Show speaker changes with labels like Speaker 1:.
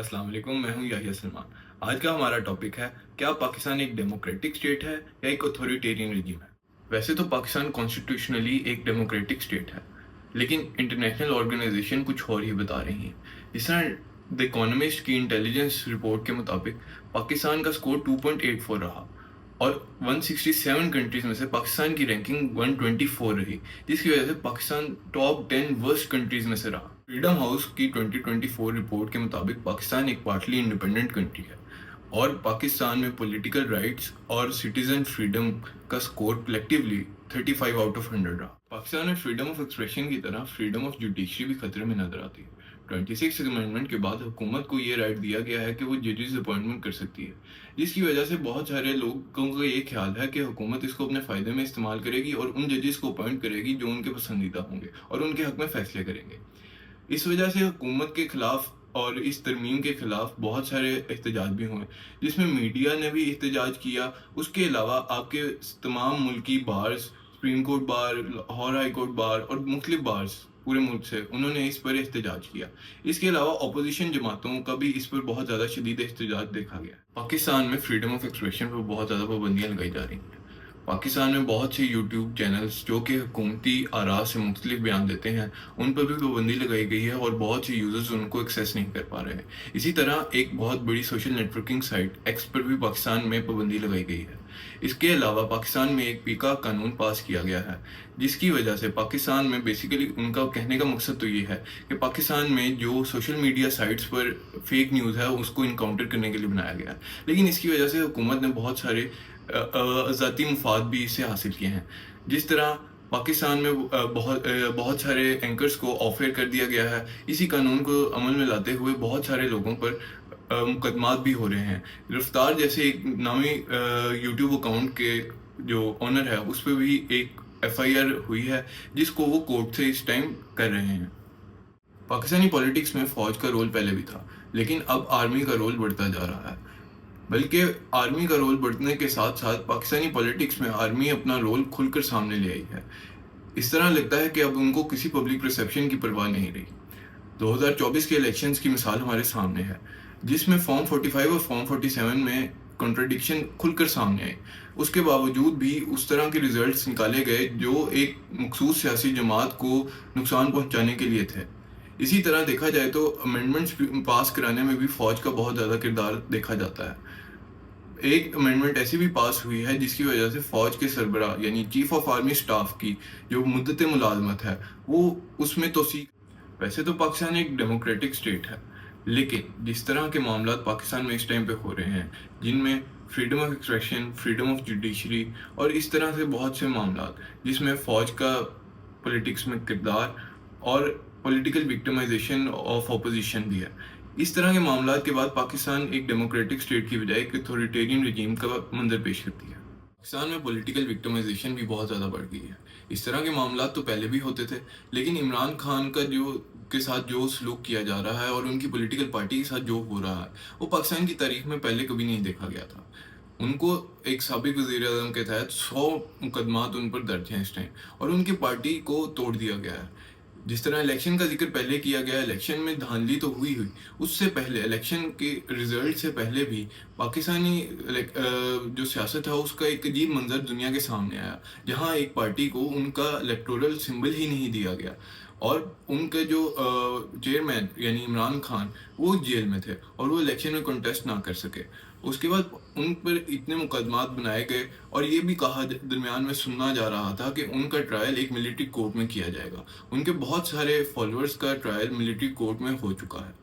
Speaker 1: अस्सलाम वालेकुम, मैं हूं याहिया सलमान। आज का हमारा टॉपिक है, क्या पाकिस्तान एक डेमोक्रेटिक स्टेट है या एक अथॉरिटेरियन रिजीम है। वैसे तो पाकिस्तान कॉन्स्टिट्यूशनली एक डेमोक्रेटिक स्टेट है, लेकिन इंटरनेशनल ऑर्गेनाइजेशन कुछ और ही बता रही हैं। जिस तरह द इकोनॉमिस्ट की इंटेलिजेंस रिपोर्ट के मुताबिक पाकिस्तान का स्कोर 2.84 रहा और 167 कंट्रीज में से पाकिस्तान की रैंकिंग 124 रही, जिसकी वजह से पाकिस्तान टॉप 10 वर्स्ट कंट्रीज में से रहा। फ्रीडम हाउस की 2024 रिपोर्ट के मुताबिक पाकिस्तान एक पार्टली इंडिपेंडेंट कंट्री है और पाकिस्तान में पॉलिटिकल राइट्स और सिटीजन फ्रीडम का स्कोर कलेक्टिवली 35 आउट ऑफ 100 रहा। पाकिस्तान में फ्रीडम ऑफ एक्सप्रेशन की तरह फ्रीडम ऑफ जुडिशरी भी खतरे में नजर आती है। 26 अमेंडमेंट के बाद हुकूमत को ये राइट दिया गया है कि वो जजेस अपॉइंटमेंट कर सकती है, जिसकी वजह से बहुत सारे लोगों का ये ख्याल है कि हुकूमत इसको अपने फ़ायदे में इस्तेमाल करेगी और उन जजेस को अपॉइंट करेगी जो उनके पसंदीदा होंगे और उनके हक में फैसले करेंगे। इस वजह से हुकूमत के खिलाफ और इस तरमीम के खिलाफ बहुत सारे एहतजाज भी हुए, जिसमें मीडिया ने भी एहतजाज किया। उसके अलावा आपके तमाम मुल्की bars, supreme court bar, Lahore high court bar और मुख्तलिफ बार्स पूरे मुल्क से, उन्होंने इस पर एहतजाज किया। इसके अलावा अपोजिशन जमातों का भी इस पर बहुत ज़्यादा शदीद एहतजाज देखा गया। पाकिस्तान में फ्रीडम ऑफ एक्सप्रेशन पर बहुत ज़्यादा पाबंदियाँ लगाई जा रही हैं। पाकिस्तान में बहुत से यूट्यूब चैनल्स जो कि हुकूमती आरा से मुख्तलिफ बयान देते हैं, उन पर भी पाबंदी लगाई गई है और बहुत से यूज़र्स उनको एक्सेस नहीं कर पा रहे हैं। इसी तरह एक बहुत बड़ी सोशल नेटवर्किंग साइट एक्स पर भी पाकिस्तान में पाबंदी लगाई गई है। इसके अलावा पाकिस्तान में एक पीका कानून पास किया गया है, जिसकी वजह से पाकिस्तान में बेसिकली उनका कहने का मकसद तो ये है कि पाकिस्तान में जो सोशल मीडिया साइट्स पर फेक न्यूज़ है उसको इनकाउंटर करने के लिए बनाया गया है। लेकिन इसकी वजह से हुकूमत ने बहुत सारे ज़ाती मुफाद भी इससे हासिल किए हैं। जिस तरह पाकिस्तान में बहुत सारे एंकर्स को ऑफर कर दिया गया है। इसी कानून को अमल में लाते हुए बहुत सारे लोगों पर मुकदमात भी हो रहे हैं। रफ्तार जैसे एक नामी यूट्यूब अकाउंट के जो ऑनर है उस पर भी एक FIR हुई है, जिसको वो कोर्ट से इस टाइम कर रहे हैं। पाकिस्तानी पॉलिटिक्स में फ़ौज का रोल पहले भी था, लेकिन अब आर्मी का रोल बढ़ता जा रहा है। बल्कि आर्मी का रोल बढ़ने के साथ साथ पाकिस्तानी पॉलिटिक्स में आर्मी अपना रोल खुलकर सामने ले आई है। इस तरह लगता है कि अब उनको किसी पब्लिक रिसेप्शन की परवाह नहीं रही। 2024 के इलेक्शंस की मिसाल हमारे सामने है, जिसमें फॉर्म 45 और फॉर्म 47 में कॉन्ट्रडिक्शन खुलकर सामने आए। उसके बावजूद भी उस तरह के रिजल्ट्स निकाले गए जो एक मखसूस सियासी जमात को नुकसान पहुंचाने के लिए थे। इसी तरह देखा जाए तो अमेंडमेंट्स पास कराने में भी फ़ौज का बहुत ज़्यादा किरदार देखा जाता है। एक अमेंडमेंट ऐसी भी पास हुई है जिसकी वजह से फ़ौज के सरबराह यानी चीफ ऑफ आर्मी स्टाफ की जो मुद्दत मुलाजमत है वो उसमें तोसी। वैसे तो पाकिस्तान एक डेमोक्रेटिक स्टेट है, लेकिन जिस तरह के मामला पाकिस्तान में इस टाइम पे हो रहे हैं, जिनमें freedom of expression, freedom of judiciary और इस तरह से बहुत से मामला जिसमें फ़ौज का पॉलिटिक्स में किरदार और पॉलिटिकल विक्टिमाइजेशन ऑफ अपोजिशन भी है, इस तरह के मामला के बाद पाकिस्तान एक डेमोक्रेटिक स्टेट की बजाय एक अथॉरिटेरियन रजीम का मंजर पेश करती है। पाकिस्तान में पॉलिटिकल विक्टिमाइजेशन भी बहुत ज़्यादा बढ़ गई है। इस तरह के मामला तो पहले भी होते थे, लेकिन इमरान खान का के साथ जो सलूक किया जा रहा है और उनकी पॉलिटिकल पार्टी के साथ जो हो रहा है, वो पाकिस्तान की तारीख में पहले कभी नहीं देखा गया था। उनको एक साबिक वज़ीर-ए-आज़म के तहत 100 मुकदमात उन पर दर्ज हैं इस टाइम, और उनकी पार्टी को तोड़ दिया गया है। जिस तरह इलेक्शन का जिक्र पहले किया गया, इलेक्शन में धांधली तो हुई, उससे पहले इलेक्शन के रिजल्ट से पहले भी पाकिस्तानी जो सियासत है उसका एक अजीब मंजर दुनिया के सामने आया, जहां एक पार्टी को उनका इलेक्टोरल सिंबल ही नहीं दिया गया और उनके जो चेयरमैन यानी इमरान खान वो जेल में थे और वो इलेक्शन में कंटेस्ट ना कर सके। उसके बाद उन पर इतने मुकदमात बनाए गए और ये भी कहा दरमियान में सुनना जा रहा था कि उनका ट्रायल एक मिलिट्री कोर्ट में किया जाएगा। उनके बहुत सारे फॉलोअर्स का ट्रायल मिलिट्री कोर्ट में हो चुका है।